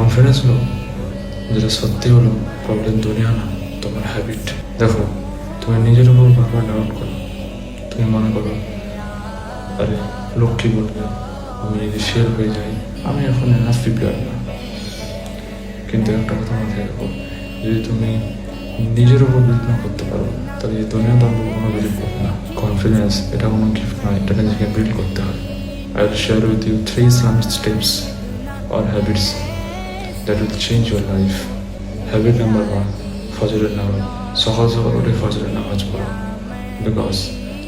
Confidence হলো, যেটা সত্যি হলো প্রবলেম দুনিয়া না, তোমার হ্যাবিট। দেখো, তুমি নিজের উপর বারবার ডাউট করো, তুমি মনে করো আরে লোক কী বলবে, আমি যদি শেয়ার হয়ে যাই, আমি এখন এনাফ প্রিপেয়ার না। কিন্তু একটা কথা মাথায় রাখো, যদি তুমি নিজের উপর বিল্ড না করতে পারো, তাহলে এই দুনিয়া তোমার কোনো বিল্ড করবে না। কনফিডেন্স এটা কোনো গিফট নয়, এটা নিজেকে বিল্ড করতে হয়। I will share with you 3 Islamic steps or habits that will change your life. Habit number 1, ফজরের নামাজ। সকাল সকাল উঠে ফজরের নামাজ পড়ো। বিকজ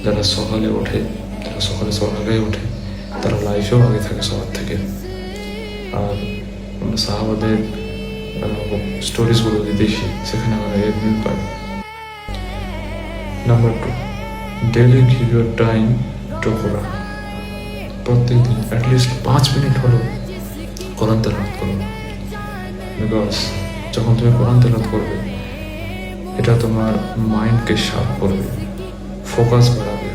যারা সকালে ওঠে, যারা সকালে সবার আগেই ওঠে, তারা লাইফেও আগে থাকে সবার থেকে। আর আমরা সাহাবাদের স্টোরিজগুলো যদি দেখি, সেখানে আমরা এর মিল পাই। Number 2, daily give your time to Quran. প্রত্যেক দিন অ্যাটলিস্ট 5 মিনিট হলো কোরআন তেলাওয়াত করো। বিকজ যখন তুমি কোরআন তেলাওয়াত করবে, এটা তোমার মাইন্ডকে শার্প করবে, ফোকাস বাড়াবে,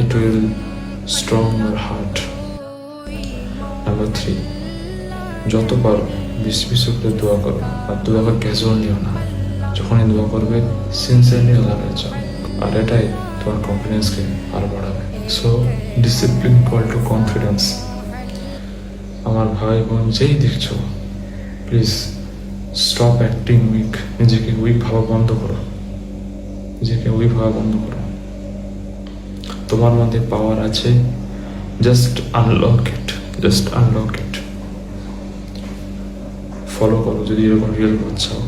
it will strong your heart. Number 3, যত পারো বেশি করে দোয়া করো। আর দোয়াকে ক্যাজুয়াল নিও না, যখনই দোয়া করবে সিনসিয়ারলি আল্লাহর চাও। আর এটাই তোমার কনফিডেন্সকে আরো বাড়াবে। So discipline equal to confidence. আমার ভাই বোন যেই দেখছো, প্লিজ স্টপ অ্যাক্টিং উইক। নিজেকে উইক ভাবা বন্ধ করো, নিজেকে উইক ভাবা বন্ধ করো। তোমার মধ্যে পাওয়ার আছে, জাস্ট আনলক ইট, জাস্ট আনলক ইট। ফলো করো যদি এরকম রিয়েল গ্রোথ চাও।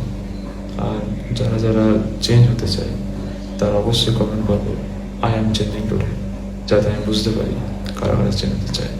আর যারা যারা চেঞ্জ হতে চায়, তারা অবশ্যই কমেন্ট করবে আই অ্যাম চেঞ্জিং টুডে, যাতে আমি বুঝতে পারি কারা কারা চেঞ্জ হতে চায়।